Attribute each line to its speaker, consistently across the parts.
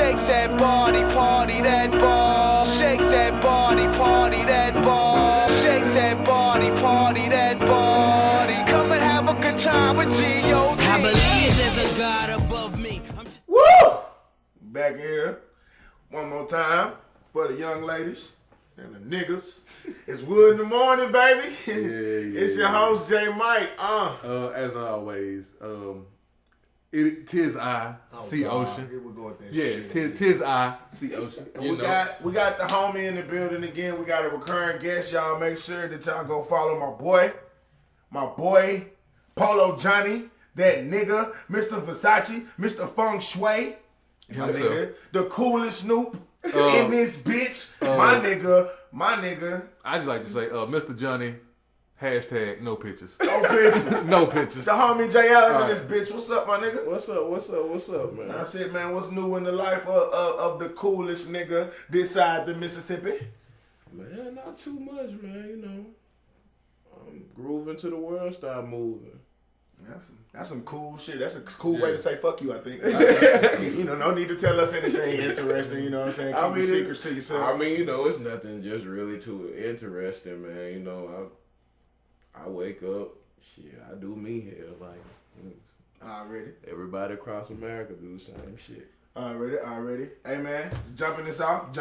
Speaker 1: Shake that body, party that ball. Shake that body, party that ball. Shake that body, party that body. Come and have a good time with G.O.D.
Speaker 2: I believe there's a God above me.
Speaker 3: Woo! Back here one more time for the young ladies and the niggas. It's Wood in the morning, baby. It's your host, J. Mike.
Speaker 4: As always, tis I see ocean.
Speaker 3: Here we go with that
Speaker 4: Yeah,
Speaker 3: shit.
Speaker 4: tis I see ocean.
Speaker 3: We got the homie in the building again. We got a recurring guest. Y'all make sure that y'all go follow my boy, Polo Johnny, that nigga, Mr. Versace, Mr. Feng Shui, my nigga, the coolest Snoop in this bitch, my nigga.
Speaker 4: I just like to say, Mr. Johnny, hashtag no pictures.
Speaker 3: No pictures.
Speaker 4: No pictures.
Speaker 3: The homie Jay Allen in this bitch. What's up, my nigga?
Speaker 5: What's up, man?
Speaker 3: That's it, man. What's new in the life of the coolest nigga this side the Mississippi?
Speaker 5: Man, not too much, man. You know, I'm grooving to the world, start moving.
Speaker 3: That's some cool shit. That's a cool way to say fuck you, I think. You know, no need to tell us anything interesting, you know what I'm saying? Keep your secrets to yourself.
Speaker 5: I mean, you know, it's nothing just really too interesting, man. You know, I wake up, shit, I do me here. Like,
Speaker 3: Already.
Speaker 5: everybody across America do the same shit.
Speaker 3: Already. Hey, man, jumping this off.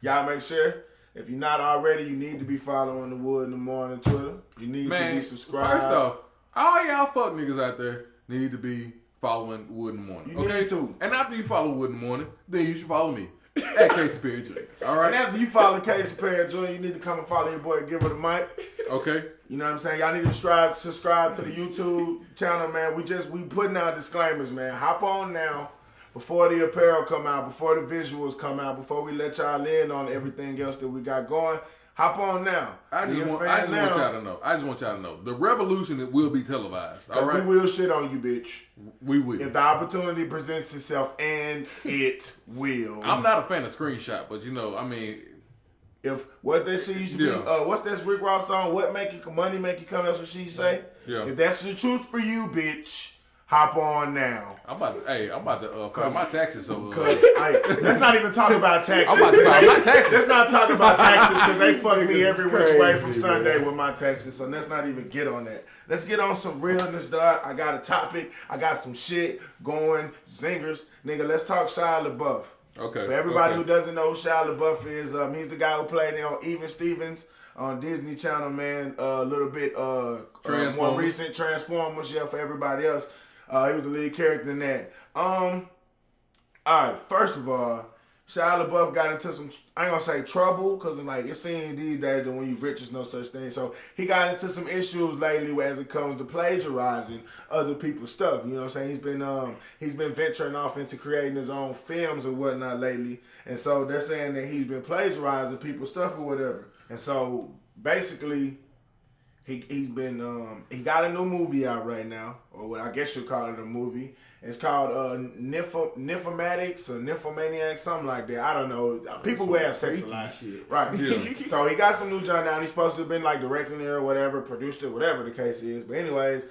Speaker 3: Y'all make sure, if you're not already, you need to be following the Wood in the Morning Twitter. You need to be subscribed.
Speaker 4: First off, all y'all fuck niggas out there need to be following Wood in the Morning.
Speaker 3: You need to.
Speaker 4: And after you follow Wood in the Morning, then you should follow me at Casey Perry Jr. All right?
Speaker 3: And after you follow Casey Perry Jr., you need to come and follow your boy Give Her the Mic.
Speaker 4: Okay?
Speaker 3: You know what I'm saying? Y'all need to subscribe to the YouTube channel, man. We putting out disclaimers, man. Hop on now before the apparel come out, before the visuals come out, before we let y'all in on everything else that we got going. Hop on now.
Speaker 4: I just want y'all to know. The revolution, it will be televised. All right?
Speaker 3: We will shit on you, bitch.
Speaker 4: We will.
Speaker 3: If the opportunity presents itself, and it will.
Speaker 4: I'm not a fan of screenshot, but you know, I mean,
Speaker 3: If what that shit used to be, what's that Rick Ross song? What make you money make you come? That's what she say.
Speaker 4: Yeah.
Speaker 3: If that's the truth for you, bitch, hop on now.
Speaker 4: I'm about to file my taxes. So
Speaker 3: let's not even talk about taxes.
Speaker 4: I'm about to file my taxes.
Speaker 3: Let's not talk about taxes because they fuck me
Speaker 5: Niggas
Speaker 3: every
Speaker 5: is
Speaker 3: which way from
Speaker 5: crazy,
Speaker 3: Sunday
Speaker 5: man.
Speaker 3: with my taxes. So let's not even get on that. Let's get on some realness, dog. I got a topic. I got some shit going. Zingers. Nigga, let's talk Shia LaBeouf.
Speaker 4: Okay.
Speaker 3: For everybody who doesn't know who Shia LaBeouf is, he's the guy who played on Even Stevens on Disney Channel, man. A little bit more recent Transformers, yeah, for everybody else. He was the lead character in that. All right, first of all, Shia LaBeouf got into some, I ain't gonna say trouble, because like it seems these days that when you rich, there's no such thing. So he got into some issues lately as it comes to plagiarizing other people's stuff. You know what I'm saying? He's been venturing off into creating his own films and whatnot lately. And so they're saying that he's been plagiarizing people's stuff or whatever. And so basically he got a new movie out right now, or what I guess you'll call it a movie. It's called Nymphomatics or Nymphomaniacs, something like that. I don't know. People who have sex a lot.
Speaker 5: Shit.
Speaker 3: Right.
Speaker 4: Yeah.
Speaker 3: So he got some new John down. He's supposed to have been like directing it or whatever, produced it, whatever the case is. But anyways,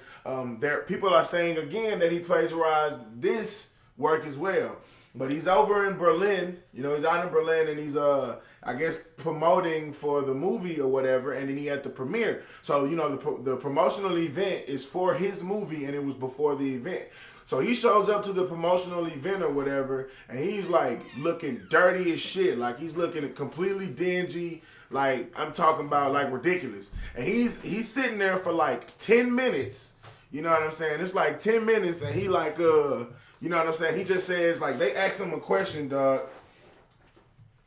Speaker 3: people are saying again that he plagiarized this work as well. But he's over in Berlin. You know, he's out in Berlin and he's I guess promoting for the movie or whatever, and then he had the premiere. So, you know, the promotional event is for his movie and it was before the event. So he shows up to the promotional event or whatever, and he's like looking dirty as shit. Like he's looking completely dingy. Like I'm talking about like ridiculous. And he's sitting there for like 10 minutes. You know what I'm saying? It's like 10 minutes and he like, you know what I'm saying? He just says like, they ask him a question, dog.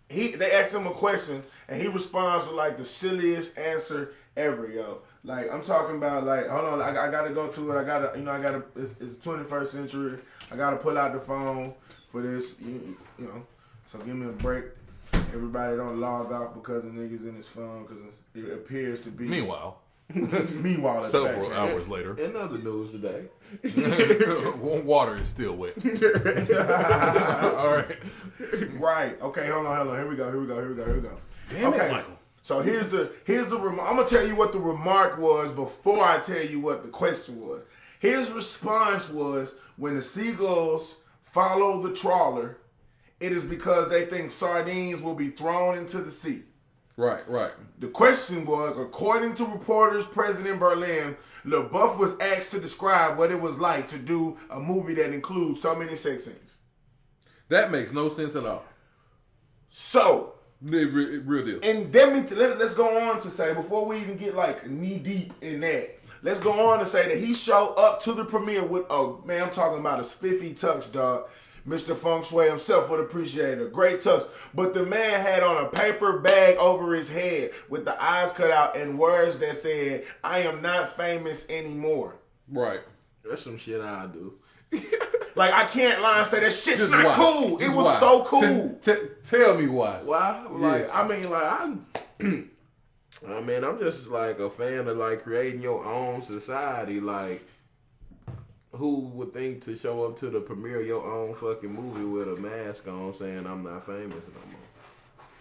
Speaker 3: They ask him a question and he responds with like the silliest answer ever, yo. Like, I'm talking about, like, hold on, I gotta go to it. It's 21st century. I gotta pull out the phone for this, you know. So give me a break. Everybody don't log off because the niggas in his phone because it appears to be.
Speaker 4: Meanwhile,
Speaker 3: several
Speaker 4: hours later,
Speaker 5: In other news today,
Speaker 4: water is still wet. All right.
Speaker 3: Right. Okay, hold on. Here we go.
Speaker 4: Damn
Speaker 3: okay.
Speaker 4: it, Michael.
Speaker 3: So here's the remark. I'm gonna tell you what the remark was before I tell you what the question was. His response was, when the seagulls follow the trawler, it is because they think sardines will be thrown into the sea.
Speaker 4: Right.
Speaker 3: The question was, according to reporters present in Berlin, LaBeouf was asked to describe what it was like to do a movie that includes so many sex scenes.
Speaker 4: That makes no sense at all.
Speaker 3: So,
Speaker 4: Real deal.
Speaker 3: and then let's go on to say, before we even get like knee deep in that, let's go on to say that he showed up to the premiere with, man, I'm talking about a spiffy tux, dog. Mr. Feng Shui himself would appreciate a great tux. But the man had on a paper bag over his head with the eyes cut out and words that said, I am not famous anymore.
Speaker 4: Right.
Speaker 5: That's some shit I do.
Speaker 3: Like, I can't lie and say that shit's
Speaker 4: Just
Speaker 3: not
Speaker 4: why?
Speaker 3: cool.
Speaker 4: Just
Speaker 3: It was
Speaker 4: why?
Speaker 3: so cool.
Speaker 4: Tell me why.
Speaker 5: Why? Like,
Speaker 4: Yes.
Speaker 5: I mean, like, I mean, I'm just like a fan of like creating your own society. Like, who would think to show up to the premiere of your own fucking movie with a mask on saying I'm not famous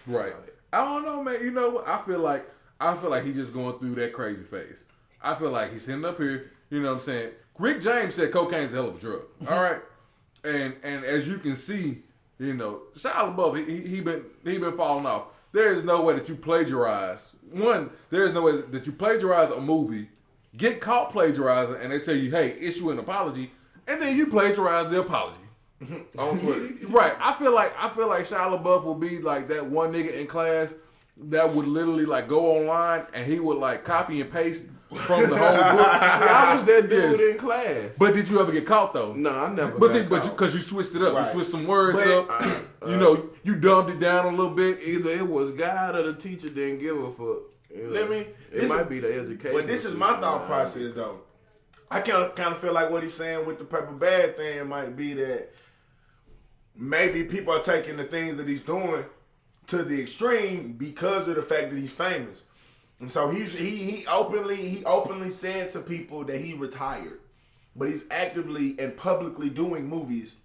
Speaker 5: no more?
Speaker 4: Right. I don't know, man. You know what? I feel like he's just going through that crazy phase. I feel like he's sitting up here, you know what I'm saying? Rick James said cocaine's a hell of a drug. All right. And as you can see, you know, Shia LaBeouf, he been falling off. There is no way that you plagiarize. One, there is no way that you plagiarize a movie, get caught plagiarizing, and they tell you, hey, issue an apology, and then you plagiarize the apology.
Speaker 3: On Twitter.
Speaker 4: Right. I feel like Shia LaBeouf will be like that one nigga in class that would literally like go online and he would like copy and paste from the whole book.
Speaker 5: See, I was that dude
Speaker 4: Yes.
Speaker 5: in class.
Speaker 4: But did you ever get caught though?
Speaker 5: No, I never.
Speaker 4: But
Speaker 5: got
Speaker 4: see, but
Speaker 5: caught.
Speaker 4: because you switched it up,
Speaker 3: Right.
Speaker 4: you switched some words
Speaker 3: But,
Speaker 4: up. You know, you dumbed it down a little bit.
Speaker 5: Either it was God or the teacher didn't give a fuck. You know?
Speaker 3: Let me-
Speaker 5: It
Speaker 3: this-
Speaker 5: might be the education.
Speaker 3: But this is my thought process, though. I kind of feel like what he's saying with the pepper bag thing might be that maybe people are taking the things that he's doing to the extreme because of the fact that he's famous. And so he openly said to people that he retired, but he's actively and publicly doing movies,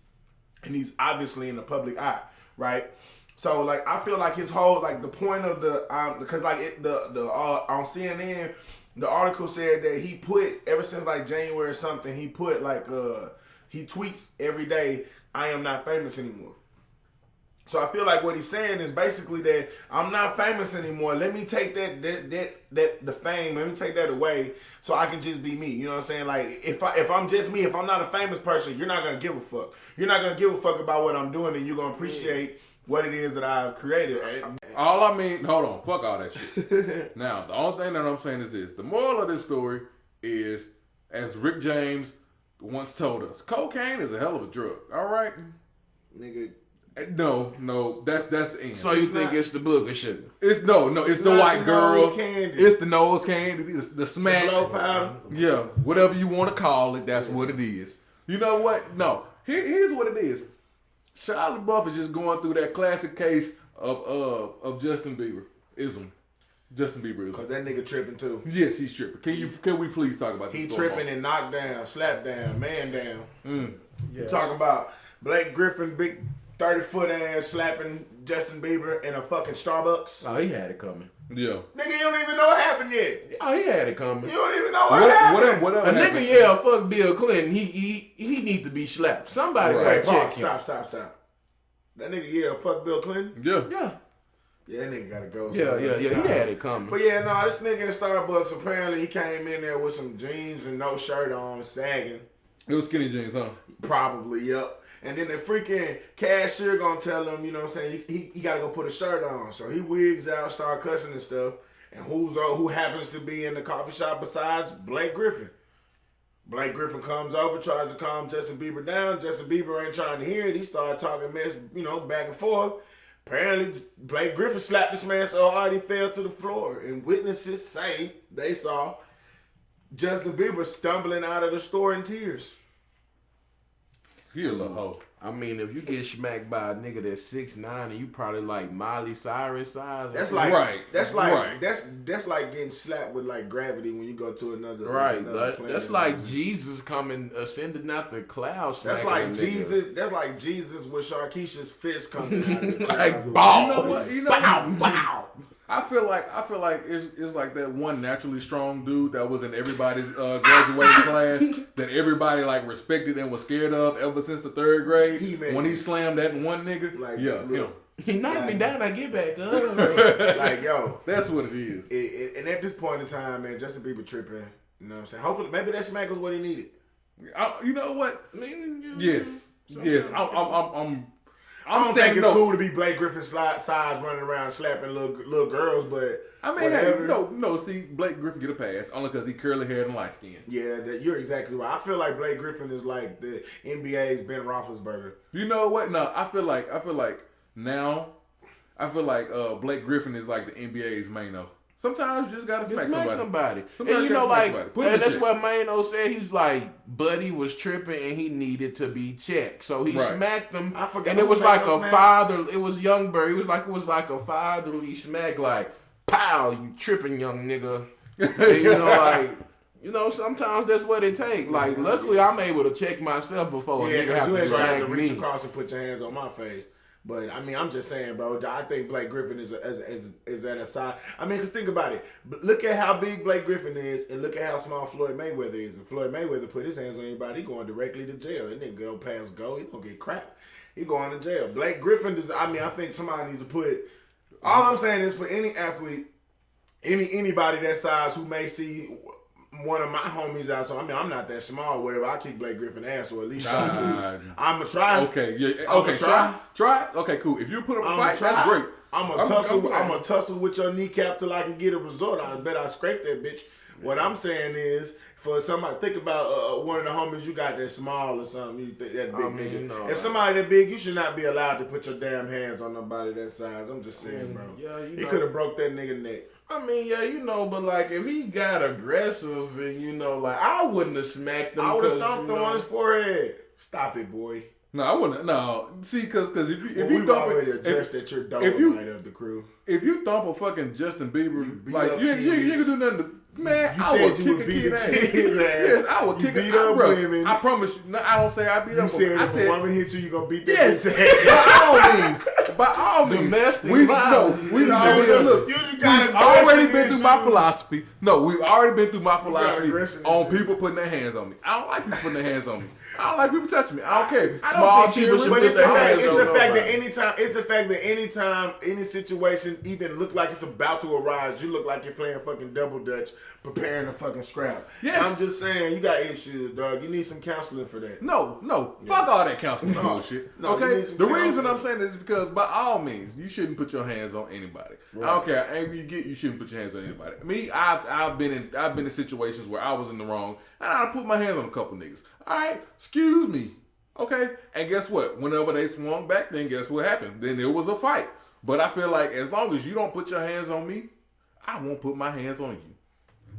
Speaker 3: and he's obviously in the public eye, right? So like I feel like his whole like the point of the because like on CNN the article said that he put ever since like January or something he put like he tweets every day, I am not famous anymore. So I feel like what he's saying is basically that I'm not famous anymore. Let me take that the fame. Let me take that away so I can just be me. You know what I'm saying? Like if I'm just me, if I'm not a famous person, you're not gonna give a fuck. You're not gonna give a fuck about what I'm doing, and you're gonna appreciate what it is that I've created.
Speaker 4: All I mean, hold on, fuck all that shit. Now, the only thing that I'm saying is this: the moral of this story is, as Rick James once told us, cocaine is a hell of a drug. All right,
Speaker 3: Nigga.
Speaker 4: No, that's the end.
Speaker 5: So you think it's the booger sugar?
Speaker 4: It's it's the
Speaker 3: not
Speaker 4: white
Speaker 3: the
Speaker 4: girl.
Speaker 3: nose candy.
Speaker 4: It's the nose candy. It's the smack.
Speaker 3: Blow powder.
Speaker 4: Yeah, whatever you want to call it, that's what it is. You know what? No, here's what it is. Shia LaBeouf is just going through that classic case of Justin Bieber ism. Justin Bieber
Speaker 3: Cause
Speaker 4: ism.
Speaker 3: that nigga tripping too.
Speaker 4: Yes, he's tripping. Can we please talk about this?
Speaker 3: He
Speaker 4: for a
Speaker 3: tripping
Speaker 4: moment?
Speaker 3: and knocked down, slap down, man down. You talking about Blake Griffin, big 30-foot ass slapping Justin Bieber in a fucking Starbucks?
Speaker 5: Oh, he had it coming.
Speaker 4: Yeah.
Speaker 3: Nigga, you don't even know what happened yet.
Speaker 5: Oh, he had it coming.
Speaker 3: You don't even know what happened.
Speaker 4: Whatever
Speaker 5: A nigga
Speaker 4: happened.
Speaker 5: yell fuck Bill Clinton. He need to be slapped. Somebody
Speaker 3: Wait,
Speaker 5: gotta check
Speaker 3: pause,
Speaker 5: him.
Speaker 3: stop. That nigga, yeah, fuck Bill Clinton?
Speaker 4: Yeah.
Speaker 5: Yeah.
Speaker 3: Yeah, that nigga gotta go.
Speaker 5: Yeah. He had it coming.
Speaker 3: But yeah, no, this nigga in Starbucks, apparently he came in there with some jeans and no shirt on, sagging.
Speaker 4: It was skinny jeans, huh?
Speaker 3: Probably, yep. And then the freaking cashier gonna tell him, you know what I'm saying, he gotta go put a shirt on. So he wigs out, start cussing and stuff. And who happens to be in the coffee shop besides Blake Griffin? Blake Griffin comes over, tries to calm Justin Bieber down. Justin Bieber ain't trying to hear it. He started talking mess, back and forth. Apparently, Blake Griffin slapped this man so hard he fell to the floor. And witnesses say they saw Justin Bieber stumbling out of the store in tears.
Speaker 4: He a little hoe.
Speaker 5: I mean, if you get smacked by a nigga that's 6'9" and you probably like Miley Cyrus size.
Speaker 3: That's like
Speaker 4: Right.
Speaker 3: That's like
Speaker 4: Right.
Speaker 3: that's like getting slapped with like gravity when you go to another
Speaker 5: right.
Speaker 3: another planet.
Speaker 5: That's like Jesus coming ascending out the clouds.
Speaker 3: That's
Speaker 5: smacking
Speaker 3: like
Speaker 5: a nigga.
Speaker 3: Jesus. That's like Jesus with Sharkeisha's fist coming out of the
Speaker 5: Like
Speaker 3: clouds.
Speaker 5: ball.
Speaker 4: You know what?
Speaker 5: Bow.
Speaker 4: I feel like it's like that one naturally strong dude that was in everybody's graduating class that everybody like respected and was scared of ever since the 3rd grade. When he slammed that one nigga,
Speaker 3: Like,
Speaker 4: yeah,
Speaker 3: look,
Speaker 4: him.
Speaker 5: He knocked me down. I get back up.
Speaker 3: like, yo,
Speaker 4: That's what it is.
Speaker 3: and at this point in time, man, Justin Bieber tripping. You know what I'm saying? Hopefully, maybe that smack was what he needed.
Speaker 4: You know what? Yes.
Speaker 3: I don't think it's cool to be Blake Griffin size running around slapping little girls, but
Speaker 4: I mean,
Speaker 3: whatever.
Speaker 4: hey, no. See, Blake Griffin get a pass only because he curly haired and light skinned.
Speaker 3: Yeah, you're exactly right. I feel like Blake Griffin is like the NBA's Ben Roethlisberger.
Speaker 4: You know what? No, I feel like now, Blake Griffin is like the NBA's Mano. Sometimes you just gotta smack somebody.
Speaker 5: And you know, like, and that's
Speaker 4: what.
Speaker 5: what Mano said. He's like, Buddy was tripping and he needed to be checked, so he smacked him.
Speaker 3: I forgot.
Speaker 5: And it was like a father. It was Youngberg. It was like a fatherly smack, like, pow, you tripping, young nigga. And, you know, like. You know, sometimes that's what it takes. Like, luckily, I'm able to check myself before a nigga have
Speaker 3: you
Speaker 5: to
Speaker 3: ain't gonna have to
Speaker 5: smack
Speaker 3: reach
Speaker 5: me.
Speaker 3: across and put your hands on my face. But I mean, I'm just saying, bro. I think Blake Griffin is at a side. I mean, cause think about it. Look at how big Blake Griffin is, and look at how small Floyd Mayweather is. If Floyd Mayweather put his hands on anybody, he going directly to jail. That nigga don't pass go. He don't get crap. He going to jail. Blake Griffin does. I mean, I think somebody needs to put. All I'm saying is for any athlete, anybody that size who may see one of my homies out, so I mean, I'm not that small, whatever. I kick Blake Griffin ass, or at least try to. I'm gonna try.
Speaker 4: Okay, yeah, okay, try. Okay, cool. If you put up a fight, that's great.
Speaker 3: I'm gonna tussle with your kneecap till I can get a result. I bet I scrape that bitch. What I'm saying is, for somebody, think about one of the homies you got that's small or something. You think that big nigga.
Speaker 5: No,
Speaker 3: if somebody that big, you should not be allowed to put your damn hands on nobody that size. I'm just saying, bro.
Speaker 5: Yeah,
Speaker 3: he could have broke that nigga neck.
Speaker 5: I mean, yeah, you know, but like if he got aggressive and you know, like I wouldn't have smacked him.
Speaker 3: I would have thumped him on his forehead. Stop it, boy.
Speaker 4: No, I wouldn't. No, see, because if
Speaker 3: we've
Speaker 4: you thump
Speaker 3: already
Speaker 4: it,
Speaker 3: addressed that you're Dolomite of the crew.
Speaker 4: If you thump a fucking Justin Bieber,
Speaker 3: beat
Speaker 4: like
Speaker 3: up
Speaker 4: you ain't gonna do nothing to. Man,
Speaker 3: You
Speaker 4: I
Speaker 3: said
Speaker 4: would
Speaker 3: you
Speaker 4: kick
Speaker 3: would
Speaker 4: a
Speaker 3: beat
Speaker 4: kid
Speaker 3: a
Speaker 4: ass.
Speaker 3: kid's ass.
Speaker 4: Yes, I would
Speaker 3: You
Speaker 4: kick
Speaker 3: beat
Speaker 4: a
Speaker 3: up
Speaker 4: bro.
Speaker 3: women.
Speaker 4: I promise you. No, I don't say I beat
Speaker 3: You
Speaker 4: up.
Speaker 3: said
Speaker 4: I
Speaker 3: if
Speaker 4: said
Speaker 3: a woman hit you, you gonna beat that
Speaker 4: yes.
Speaker 3: bitch ass.
Speaker 4: By all means,
Speaker 5: Domestic
Speaker 4: we've
Speaker 5: violence.
Speaker 4: already
Speaker 3: You
Speaker 4: we've
Speaker 3: just got
Speaker 4: already
Speaker 3: aggression
Speaker 4: been through my
Speaker 3: issues.
Speaker 4: philosophy. No, we've already been through my philosophy
Speaker 3: aggression
Speaker 4: on
Speaker 3: issues.
Speaker 4: people putting their hands on me. I don't like people putting their hands on me. I don't like people touching me. I don't care.
Speaker 5: I don't
Speaker 4: Small
Speaker 5: think people
Speaker 4: children.
Speaker 5: should
Speaker 3: But it's the
Speaker 5: their
Speaker 3: fact,
Speaker 5: hands
Speaker 3: it's
Speaker 5: on
Speaker 3: the fact that
Speaker 5: nobody.
Speaker 3: anytime any situation even look like it's about to arise, you look like you're playing fucking double dutch, preparing to fucking scrap.
Speaker 4: Yes.
Speaker 3: I'm just saying, you got issues, dog. You need some counseling for that.
Speaker 4: No, fuck all that counseling bullshit.
Speaker 3: No, you
Speaker 4: Okay,
Speaker 3: need some
Speaker 4: the reason
Speaker 3: counseling.
Speaker 4: I'm saying this is because by all means, you shouldn't put your hands on anybody. I don't care how angry you get, you shouldn't put your hands on anybody. Me, I've been in situations where I was in the wrong and I put my hands on a couple niggas. All right, excuse me. Okay, and guess what? Whenever they swung back, then guess what happened? Then it was a fight. But I feel like as long as you don't put your hands on me, I won't put my hands on you.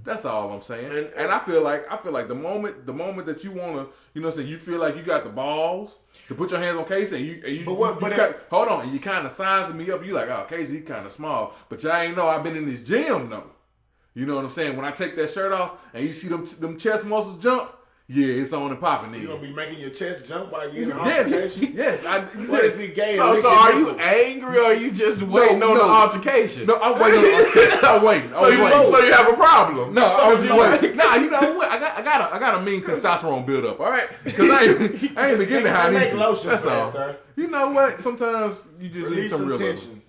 Speaker 4: That's all I'm saying. And I feel like the moment that you wanna, you know, what I'm saying, you feel like you got the balls to put your hands on Casey, and hold on, and you kind of sizing me up. You like, oh, Casey, he kind of small, but y'all ain't know I've been in this gym though. You know what I'm saying? When I take that shirt off and you see them chest muscles jump. Yeah, it's on and popping, nigga.
Speaker 3: You gonna be making your chest jump while you're in the
Speaker 4: Yes,
Speaker 3: altercation?
Speaker 4: yes.
Speaker 3: What is he gay?
Speaker 5: So are you angry or are you just waiting on the altercation?
Speaker 4: No, I'm waiting on the altercation. I'm waiting.
Speaker 5: So you have a problem?
Speaker 4: No, I was just waiting. Nah, you know what? I got a mean testosterone build up. All right, because I ain't even getting how I need to.
Speaker 3: Lotion
Speaker 4: That's
Speaker 3: for that,
Speaker 4: all.
Speaker 3: sir.
Speaker 4: You know what? Sometimes you just need
Speaker 3: Release
Speaker 4: some
Speaker 3: some
Speaker 4: real
Speaker 3: tension.
Speaker 4: love.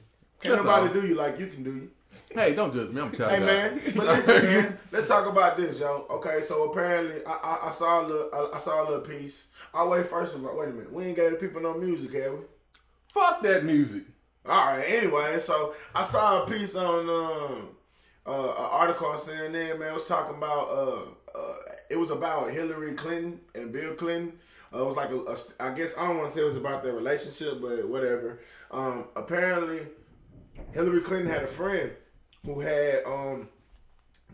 Speaker 3: Can't
Speaker 4: That's
Speaker 3: nobody
Speaker 4: all.
Speaker 3: do you like you can do you.
Speaker 4: Hey, don't judge me. I'm telling
Speaker 3: Hey man, but listen, man. Let's talk about this, yo. Okay, so apparently I saw a little piece. Oh wait, first of all, wait a minute. We ain't gave the people no music, have we?
Speaker 4: Fuck that music.
Speaker 3: All right. Anyway, so I saw a piece on an article on CNN. Man, it was talking about it was about Hillary Clinton and Bill Clinton. It was like I guess I don't want to say it was about their relationship, but whatever. Apparently, Hillary Clinton had a friend who had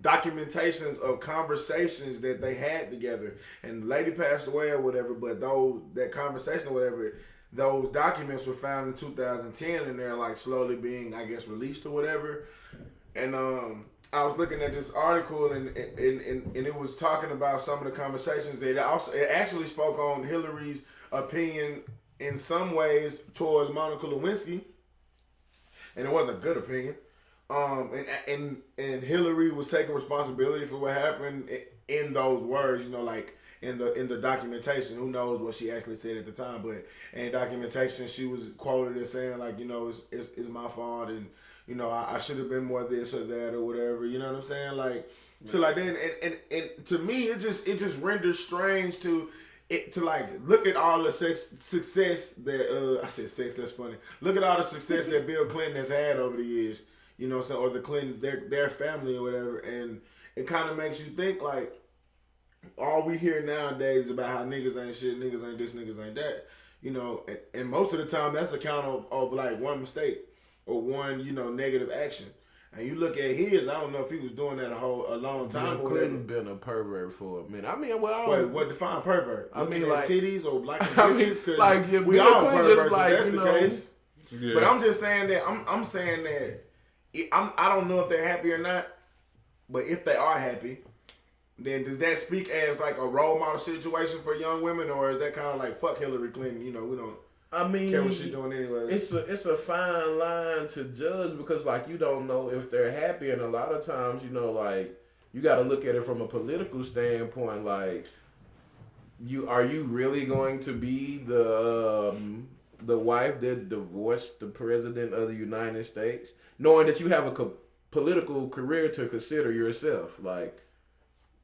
Speaker 3: documentations of conversations that they had together, and the lady passed away or whatever. But that conversation or whatever, those documents were found in 2010, and they're like slowly being, I guess, released or whatever. And I was looking at this article, and it was talking about some of the conversations. It actually spoke on Hillary's opinion in some ways towards Monica Lewinsky, and it wasn't a good opinion. and Hillary was taking responsibility for what happened in those words, you know, like in the documentation. Who knows what she actually said at the time, but in documentation she was quoted as saying like, you know, it's my fault, and you know, I should have been more this or that or whatever, you know what I'm saying? Like, so like then, and to me, it just renders strange to like look at all the success that I said sex. That's funny. Look at all the success that Bill Clinton has had over the years, you know, so or the Clinton their family or whatever, and it kind of makes you think like all we hear nowadays is about how niggas ain't shit, niggas ain't this, niggas ain't that, you know, and most of the time that's account of like one mistake or one, you know, negative action. And you look at his, I don't know if he was doing that a long time.
Speaker 5: Bill Clinton been a pervert for a minute. I mean, well,
Speaker 3: wait, what define pervert?
Speaker 5: I
Speaker 3: Looking
Speaker 5: mean,
Speaker 3: at
Speaker 5: like
Speaker 3: titties or like
Speaker 5: bitches?
Speaker 3: Because
Speaker 5: like, yeah,
Speaker 3: we
Speaker 5: Bill
Speaker 3: all
Speaker 5: Clinton
Speaker 3: perverts.
Speaker 5: just like,
Speaker 3: If that's
Speaker 5: you
Speaker 3: the
Speaker 5: know,
Speaker 3: case.
Speaker 4: Yeah.
Speaker 3: But I'm just saying that I'm saying that I don't know if they're happy or not. But if they are happy, then does that speak as like a role model situation for young women, or is that kind of like fuck Hillary Clinton? You know, we don't.
Speaker 5: I mean,
Speaker 3: care what she doing anyway.
Speaker 5: It's a fine line to judge because like you don't know if they're happy, and a lot of times, you know, like you got to look at it from a political standpoint. Like, are you really going to be the wife that divorced the president of the United States, knowing that you have a political career to consider yourself? Like,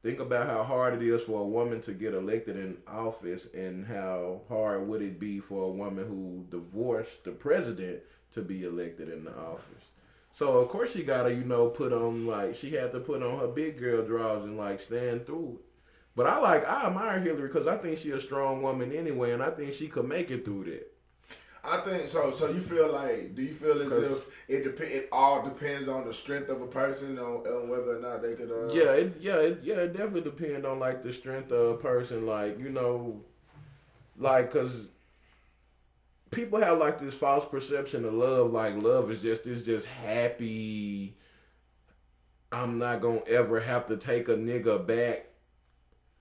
Speaker 5: think about how hard it is for a woman to get elected in office, and how hard would it be for a woman who divorced the president to be elected in the office. So of course she gotta, you know, she had to put on her big girl drawers and like stand through it. But I admire Hillary because I think she's a strong woman anyway, and I think she could make it through that.
Speaker 3: I think so. So you feel like? Do you feel as if it all depends on the strength of a person, on whether or not they could?
Speaker 5: It definitely depends on like the strength of a person, like, you know, like, cause people have like this false perception of love, like love is just happy. I'm not gonna ever have to take a nigga back.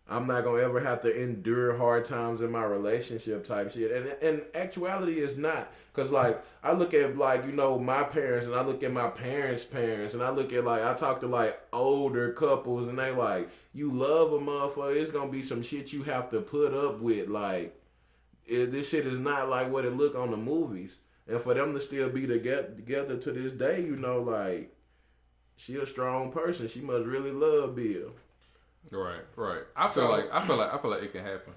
Speaker 5: I'm not gonna ever have to endure hard times in my relationship type shit. And actuality is not. Cause like I look at like, you know, my parents, and I look at my parents' parents, and I look at like I talk to like older couples, and they like, you love a motherfucker, it's gonna be some shit you have to put up with. Like this shit is not like what it look on the movies. And for them to still be together to this day, you know, like she a strong person. She must really love Bill.
Speaker 4: Right. I feel like it can happen.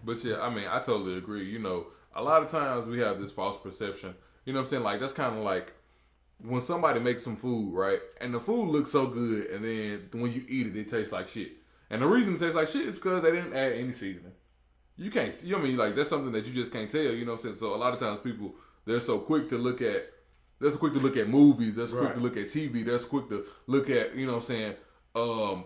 Speaker 4: But yeah, I mean, I totally agree. You know, a lot of times we have this false perception. You know what I'm saying? Like, that's kind of like when somebody makes some food, right? And the food looks so good, and then when you eat it, it tastes like shit. And the reason it tastes like shit is because they didn't add any seasoning. You can't, you know what I mean? Like, that's something that you just can't tell, you know what I'm saying? So a lot of times people, they're so quick to look at movies, they're so quick to look at TV, they're so quick to look at, you know what I'm saying,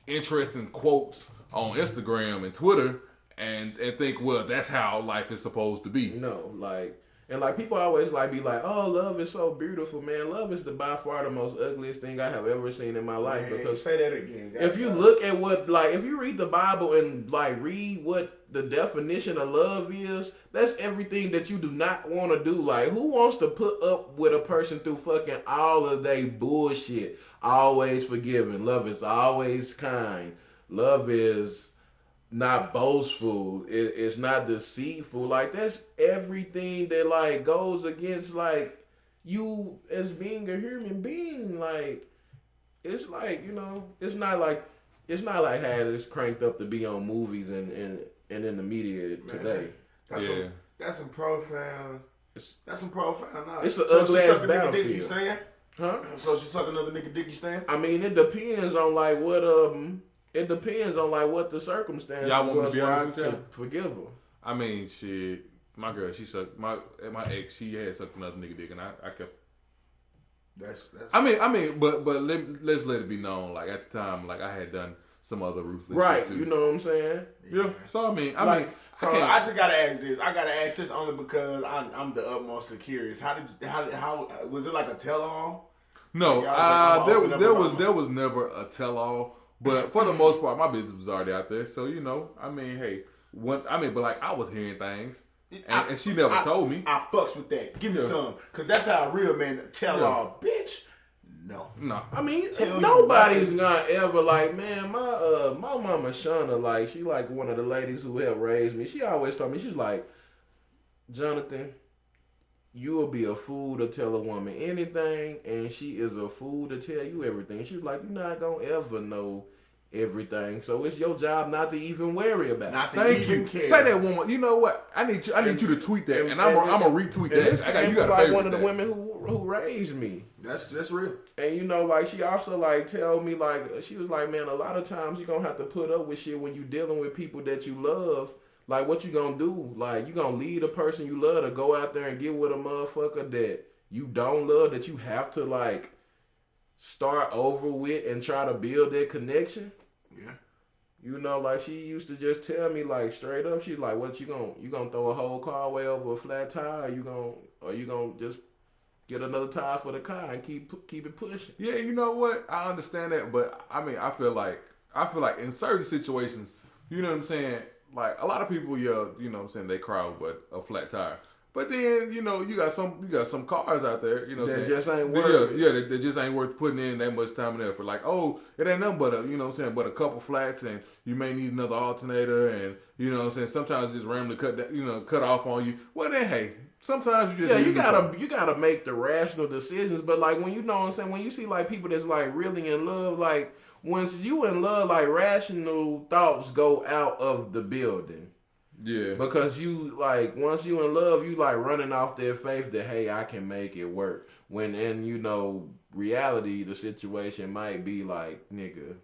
Speaker 4: interesting quotes on Instagram and Twitter, and think, well, that's how life is supposed to be.
Speaker 5: No, like, and like people always like be like, oh, love is so beautiful, man. Love is by far the most ugliest thing I have ever seen in my life.
Speaker 3: Man,
Speaker 5: because
Speaker 3: say that again.
Speaker 5: If you look at what, like, if you read the Bible and like read what the definition of love is, that's everything that you do not want to do. Like, who wants to put up with a person through fucking all of their bullshit? Always forgiving. Love is always kind. Love is not boastful. It's not deceitful. Like, that's everything that like goes against like you as being a human being. Like, it's like, you know, it's not like how it's cranked up to be on movies and in the media today.
Speaker 3: That's some profound. That's some profound knowledge.
Speaker 5: It's an ugly ass battlefield.
Speaker 3: Dick you stand?
Speaker 5: Huh?
Speaker 3: So she suck another nigga dick you stand?
Speaker 5: I mean, it depends on like what the circumstances
Speaker 4: Y'all want me to
Speaker 5: was
Speaker 4: be
Speaker 5: where I
Speaker 4: honest with y'all?
Speaker 5: could forgive her.
Speaker 4: I mean, shit, my girl, she sucked, my ex, she had sucked another nigga dick, and I kept.
Speaker 3: That's.
Speaker 4: I mean, but let's let it be known. Like, at the time, like, I had done some other ruthless
Speaker 5: Right,
Speaker 4: shit too.
Speaker 5: you know what I'm saying?
Speaker 4: Yeah. So I mean,
Speaker 3: So I just gotta ask this. I gotta ask this only because I'm the utmost curious. How was it like a tell all?
Speaker 4: No,
Speaker 3: Like,
Speaker 4: there was never a tell all. But for the most part, my business was already out there. So, you know, I mean, hey, but like, I was hearing things, and she never told me.
Speaker 3: I fucks with that. Give me some, cause that's how a real man tell all, bitch. No.
Speaker 4: No.
Speaker 5: I mean,
Speaker 3: Tell you
Speaker 5: nobody's
Speaker 3: about
Speaker 5: gonna ever like, man, my mama Shauna, like, she like one of the ladies who helped raise me. She always told me, she's like, Jonathan, you will be a fool to tell a woman anything, and she is a fool to tell you everything. She was like, you're not gonna ever know everything, so it's your job not to even worry about it.
Speaker 3: Not to
Speaker 4: Thank
Speaker 3: even
Speaker 4: you.
Speaker 3: care.
Speaker 4: Say that one more. You know what? I need you to tweet that, and I'm gonna retweet
Speaker 5: And
Speaker 4: that.
Speaker 5: this
Speaker 4: I got
Speaker 5: came
Speaker 4: you
Speaker 5: from
Speaker 4: got
Speaker 5: like
Speaker 4: to
Speaker 5: one of the
Speaker 4: that.
Speaker 5: women who raised me.
Speaker 3: That's real.
Speaker 5: And you know, like, she also like tell me, like, she was like, man, a lot of times you're gonna have to put up with shit when you dealing with people that you love. Like, what you gonna do? Like, you gonna lead a person you love to go out there and get with a motherfucker that you don't love, that you have to like start over with and try to build that connection?
Speaker 3: Yeah.
Speaker 5: You know, like, she used to just tell me, like, straight up, she's like, what, you gonna throw a whole car away over a flat tire, or you gonna just get another tire for the car and keep it pushing?
Speaker 4: Yeah, you know what? I understand that, but I mean, I feel like in certain situations, you know what I'm saying? Like, a lot of people, you know what I'm saying, they cry over a flat tire. But then, you know, you got some cars out there, you know what I'm saying?
Speaker 5: That just ain't worth it.
Speaker 4: Yeah, they just ain't worth putting in that much time and effort. Like, oh, it ain't nothing but but a couple flats, and you may need another alternator, and you know what I'm saying, sometimes just randomly cut off on you. Well then, hey, sometimes you just
Speaker 5: you gotta make the rational decisions. But like, when you know what I'm saying, when you see like people that's like really in love, like, once you in love, like, rational thoughts go out of the building.
Speaker 4: Yeah.
Speaker 5: Because you, like, once you in love, you like running off their faith that, hey, I can make it work. When in, you know, reality, the situation might be like, nigga,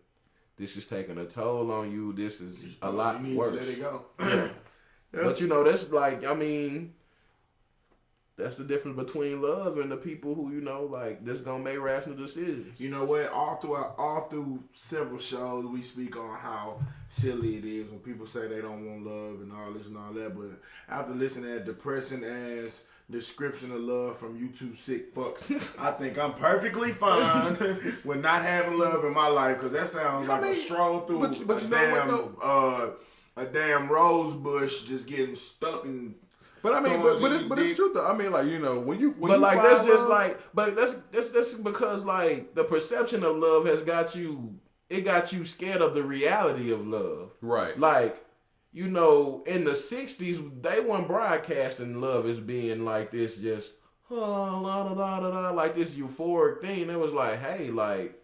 Speaker 5: this is taking a toll on you. This is a lot
Speaker 3: You need
Speaker 5: worse.
Speaker 3: to let it go.
Speaker 5: Yeah. But you know, that's like, I mean, that's the difference between love and the people who, you know, like, that's gonna make rational decisions.
Speaker 3: You know what? All through several shows, we speak on how silly it is when people say they don't want love and all this and all that. But after listening to that depressing ass description of love from you two sick fucks, I think I'm perfectly fine with not having love in my life, because that sounds like a stroll through
Speaker 4: but you know what,
Speaker 3: a damn rose bush just getting stuck in.
Speaker 4: But I mean, but it's true though. I mean, like, you know, when you
Speaker 5: like,
Speaker 4: find
Speaker 5: that's just
Speaker 4: love,
Speaker 5: like, but that's because like the perception of love has got you scared of the reality of love.
Speaker 4: right?
Speaker 5: Like, you know, in the 60s, they weren't broadcasting love as being like this, just like this euphoric thing. It was like, hey, like,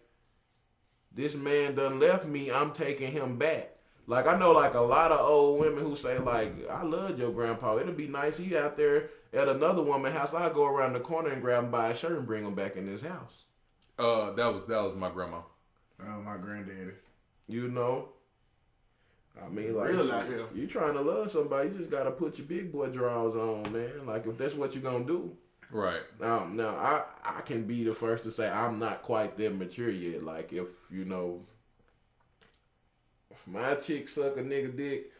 Speaker 5: this man done left me, I'm taking him back. Like, I know, like, a lot of old women who say, like, I love your grandpa. It'll be nice he out there at another woman's house. I'll go around the corner and grab him by a shirt and bring him back in his house.
Speaker 4: That was my grandma.
Speaker 3: Oh, my granddaddy.
Speaker 5: You know? I mean, like,
Speaker 3: Real out here.
Speaker 5: you trying to love somebody, you just got to put your big boy drawers on, man. Like, if that's what you're going to do.
Speaker 4: Right.
Speaker 5: Now, I can be the first to say I'm not quite that mature yet. Like, if, you know, if my chick suck a nigga dick,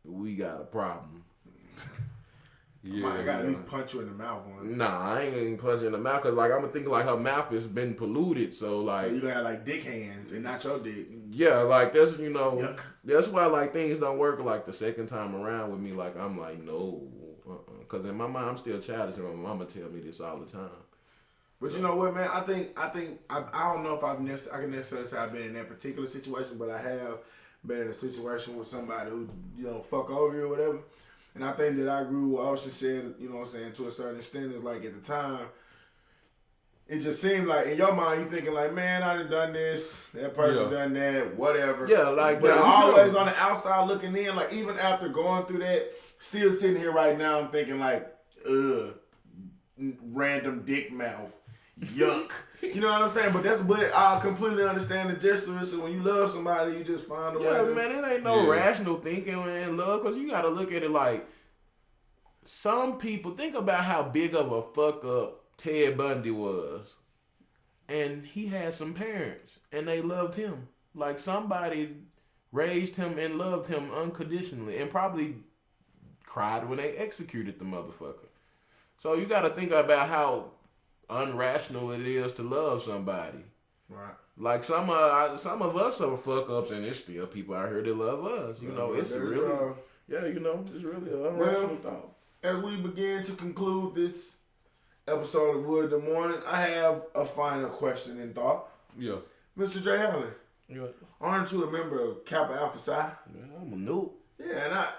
Speaker 5: we got a problem.
Speaker 3: Yeah, I got at least punch you in the mouth once.
Speaker 5: Nah, I ain't gonna punch her in the mouth, because, like, I'm gonna think, like, her mouth has been polluted, so, like...
Speaker 3: So you gonna have, like, dick hands and not your dick.
Speaker 5: Yeah, like, that's, you know...
Speaker 3: Yuck.
Speaker 5: That's why, like, things don't work, like, the second time around with me. Like, I'm like, no. Because in my mind, I'm still childish, and my mama tell me this all the time.
Speaker 3: But you know what, man? I don't know if I can necessarily say I've been in that particular situation, but I have been in a situation with somebody who, you know, fuck over you or whatever. And I think that I agree with what Ocean said, you know what I'm saying, to a certain extent. Is like, at the time, it just seemed like in your mind you thinking like, man, I done this, that person done that, whatever.
Speaker 5: Yeah, like,
Speaker 3: but
Speaker 5: yeah,
Speaker 3: always on the outside looking in, like, even after going through that, still sitting here right now, I'm thinking like, random dick mouth, yuck. You know what I'm saying? But I completely understand the gesture. So when you love somebody, you just find a way.
Speaker 5: Yeah, man, it ain't no rational thinking in love, because you got to look at it like, some people, think about how big of a fuck up Ted Bundy was. And he had some parents, and they loved him. Like, somebody raised him and loved him unconditionally, and probably cried when they executed the motherfucker. So you got to think about how unrational it is to love somebody.
Speaker 3: Right.
Speaker 5: Like, some of us are fuck ups, and there's still people out here that love us. You know, it's really, you know, it's really an unrational thought.
Speaker 3: As we begin to conclude this episode of Wood in the Morning. I have a final question and thought.
Speaker 4: Yeah.
Speaker 3: Mr. J. Allen,
Speaker 5: Yeah,
Speaker 3: aren't you a member of Kappa Alpha Psi?
Speaker 5: I'm a noob.
Speaker 3: Yeah,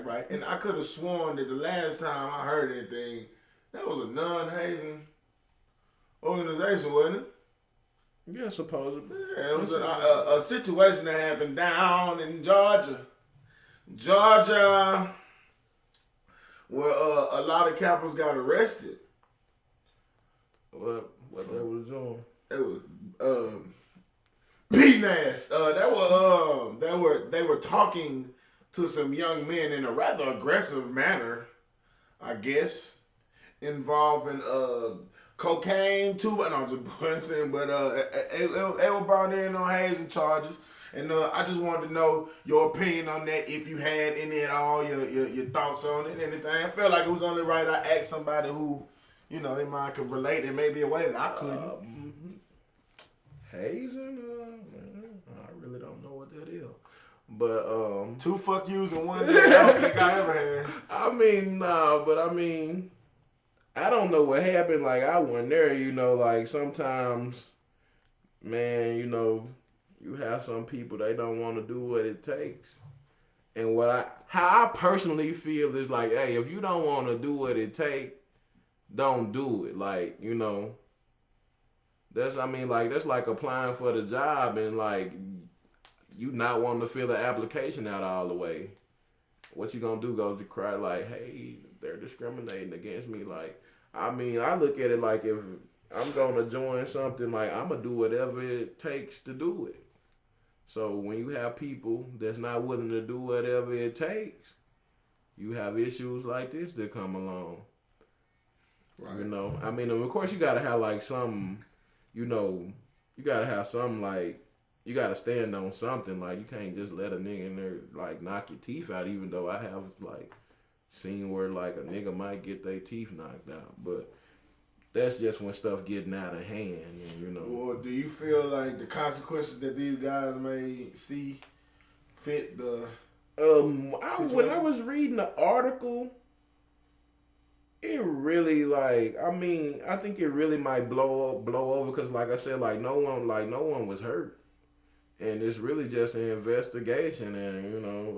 Speaker 3: right. And I could have sworn that the last time I heard anything, that was a non-hazing organization, wasn't it?
Speaker 5: Yeah, supposedly.
Speaker 3: Yeah, it was a situation that happened down in Georgia. Where a lot of Kappas got arrested.
Speaker 5: What they was doing?
Speaker 3: It was beating ass. They were talking to some young men in a rather aggressive manner, I guess, involving cocaine too. But no, just saying. But they were brought in on hazing charges. And I just wanted to know your opinion on that, if you had any at all, your thoughts on it, anything. I felt like it was only right I asked somebody who, they might could relate in maybe a way that I couldn't.
Speaker 5: Hazing? I really don't know what that is. But,
Speaker 3: 2 fuck yous in one day, I don't think I ever had.
Speaker 5: I mean, I don't know what happened. Like, I wasn't there, like, sometimes, man, you have some people, they don't want to do what it takes. And how I personally feel is like, hey, if you don't want to do what it takes, don't do it. Like, that's like applying for the job and like you not wanting to fill the application out all the way. What you gonna do? Go to cry like, hey, they're discriminating against me. Like, I look at it like if I'm gonna join something, like I'm gonna do whatever it takes to do it. So when you have people that's not willing to do whatever it takes, you have issues like this that come along. Right. Of course you gotta have like some, you gotta have some like, you gotta stand on something. Like you can't just let a nigga in there like knock your teeth out, even though I have like seen where like a nigga might get their teeth knocked out. But that's just when stuff getting out of hand, and
Speaker 3: Well, do you feel like the consequences that these guys may see fit the
Speaker 5: when I was reading the article, it really I think it really might blow over because like I said, no one was hurt. And it's really just an investigation, and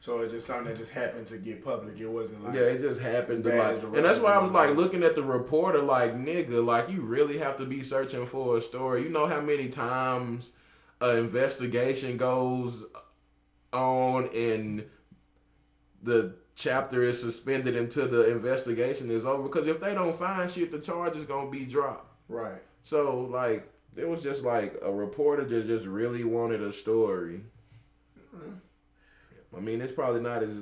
Speaker 3: So it's just something that just happened to get public. It wasn't like
Speaker 5: it just happened to and that's why I was like looking at the reporter like nigga, like you really have to be searching for a story. You know how many times an investigation goes on and the chapter is suspended until the investigation is over because if they don't find shit, the charge is gonna be dropped.
Speaker 3: Right.
Speaker 5: So it was just like a reporter just really wanted a story. It's probably not as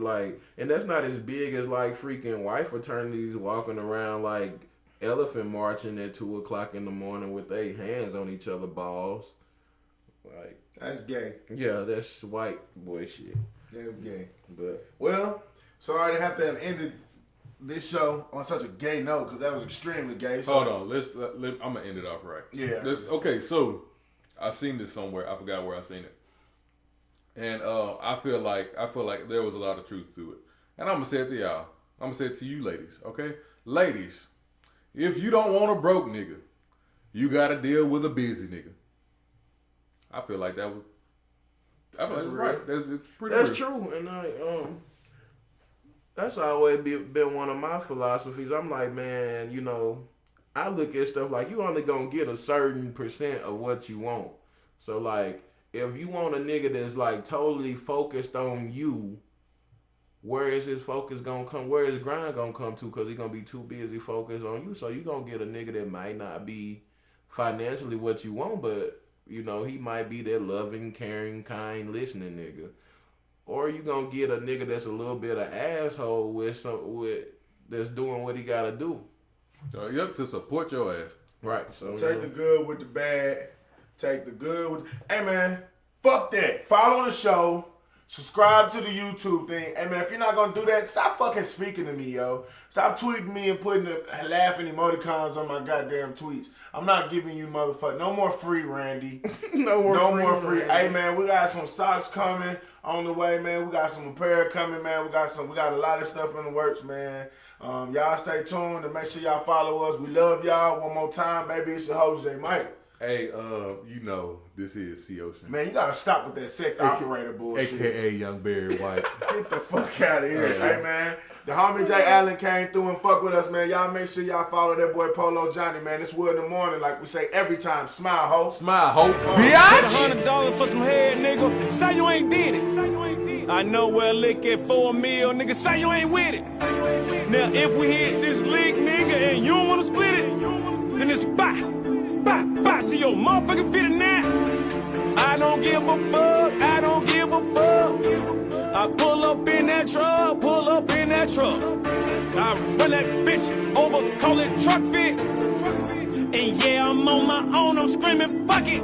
Speaker 5: and that's not as big as like freaking white fraternities walking around like elephant marching at 2:00 in the morning with their hands on each other's balls. Like
Speaker 3: that's gay.
Speaker 5: Yeah, that's white boy shit.
Speaker 3: That's gay.
Speaker 5: But
Speaker 3: well, sorry to have to have ended this show on such a gay note because that was extremely gay. So.
Speaker 4: Hold on, I'm gonna end it off right.
Speaker 3: Yeah.
Speaker 4: Okay, so I seen this somewhere. I forgot where I seen it, and I feel like there was a lot of truth to it. And I'm gonna say it to y'all. I'm gonna say it to you, ladies. Okay, ladies, if you don't want a broke nigga, you gotta deal with a busy nigga. I feel like that was. I feel like that's right. It's pretty.
Speaker 5: That's true, and that's always been one of my philosophies. I'm like, man, I look at stuff like you only gonna get a certain % of what you want. So like, if you want a nigga that's like totally focused on you, where is his focus gonna come? Where is grind gonna come to? Because he's gonna be too busy focused on you. So you gonna get a nigga that might not be financially what you want, but he might be that loving, caring, kind, listening nigga. Or you gonna get a nigga that's a little bit of asshole that's doing what he gotta do.
Speaker 4: Yep, to support your ass.
Speaker 5: Right. So
Speaker 3: take the good with the bad. Take the good with. Hey man, fuck that. Follow the show. Subscribe to the YouTube thing. Hey, man, if you're not going to do that, stop fucking speaking to me, yo. Stop tweeting me and putting the laughing emoticons on my goddamn tweets. I'm not giving you motherfucker. No more free, Randy.
Speaker 5: No more free.
Speaker 3: Hey, man, we got some socks coming on the way, man. We got some apparel coming, man. We got a lot of stuff in the works, man. Y'all stay tuned and make sure y'all follow us. We love y'all. One more time, baby. It's your host, J. Mike.
Speaker 4: Hey, you know, this is C. Ocean.
Speaker 3: Man, you gotta stop with that sex operator bullshit.
Speaker 4: AKA Young Barry White.
Speaker 3: Get the fuck out of here. Hey, man. The homie Jay Allen came through and fuck with us, man. Y'all make sure y'all follow that boy Polo Johnny, man. It's Wood in the morning, like we say every time. Smile, ho.
Speaker 4: Smile, ho.
Speaker 2: Biatch! $100 for some head, nigga. Say you ain't did it. I know where lick at 4 mil, nigga. Say you ain't with it. Now, if we hit this lick, nigga, and you don't wanna split it, then it's bye. Bye to your motherfucking 59. I don't give a fuck. I don't give a fuck. I pull up in that truck. I run that bitch over, call it truck fit. And yeah, I'm on my own. I'm screaming, fuck it.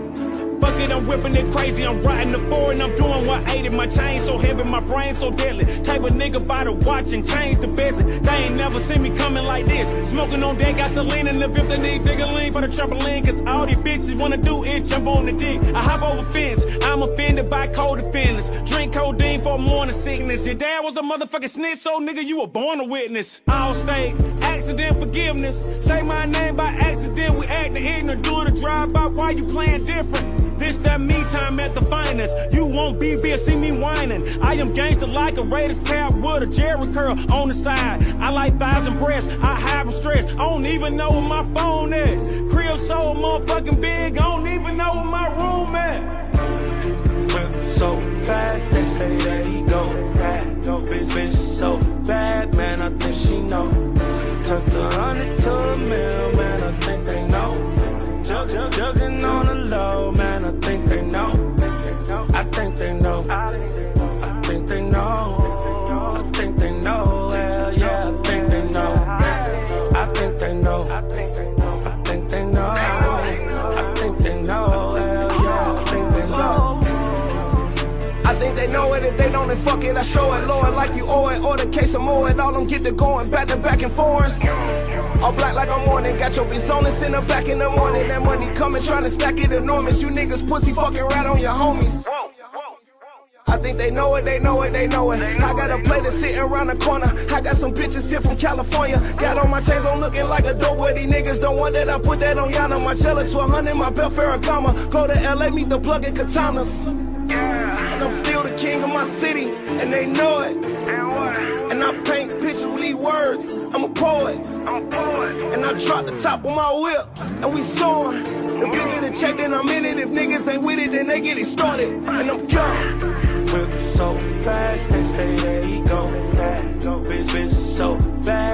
Speaker 2: Fuck it, I'm whipping it crazy. I'm riding the board and I'm doing 180. My chain so heavy, my brain so deadly. Type of nigga by the watch and change the best. They ain't never seen me coming like this. Smoking on that gasoline and the fifth they need bigger lean for the trampoline. Cause all these bitches wanna do is jump on the dick. I hop over fence. I'm offended by codependence. Drink codeine for morning sickness. Your dad was a motherfucking snitch, so nigga, you were born a witness. All state, accident forgiveness. Say my name by accident. We acting ignorant, do the drive-by. Why you playing different? This that me time at the finest. You won't be here, see me whining. I am gangster like a Raiders cap with a Jerry curl on the side. I like thighs and breasts, I have them stressed. I don't even know where my phone at. Crib so motherfucking big, I don't even know where my room at.
Speaker 6: Whip so fast, they say that he go bad. Bitch so bad, man, I think she know. Took the 100 to a mil, man, I think they know. Jugging on the low, man, I think they know. I think they know. I think they know. I think they know. Hell yeah, I think they know. I think they know. I think they know. I think they know. I think they know. Hell yeah, I think they know.
Speaker 1: I think they know it. If they don't, then fuck it. I show it. Lower like you owe it. Order case of more. And all them get to going back to back and forth. All black like I'm morning. Got your bitch on and send her back in the morning. That money coming, trying to stack it enormous. You niggas pussy fucking right on your homies. I think they know it, they know it, they know it. I got a plate that's sitting around the corner. I got some bitches here from California. Got on my chains, I'm looking like a dope. Where these niggas don't want that, I put that on Yana. My Margiela to 100, my belt Ferragamo. Go to LA, meet the plug and katanas. And I'm still the king of my city, and they know it. And I paint pictures with these words. I'm a poet. And I drop the top of my whip, and we soaring. If you get a check, then I'm in it. If niggas ain't with it, then they get it started. And I'm gone.
Speaker 6: Whip so fast, they say that he go bad. Bitch so bad.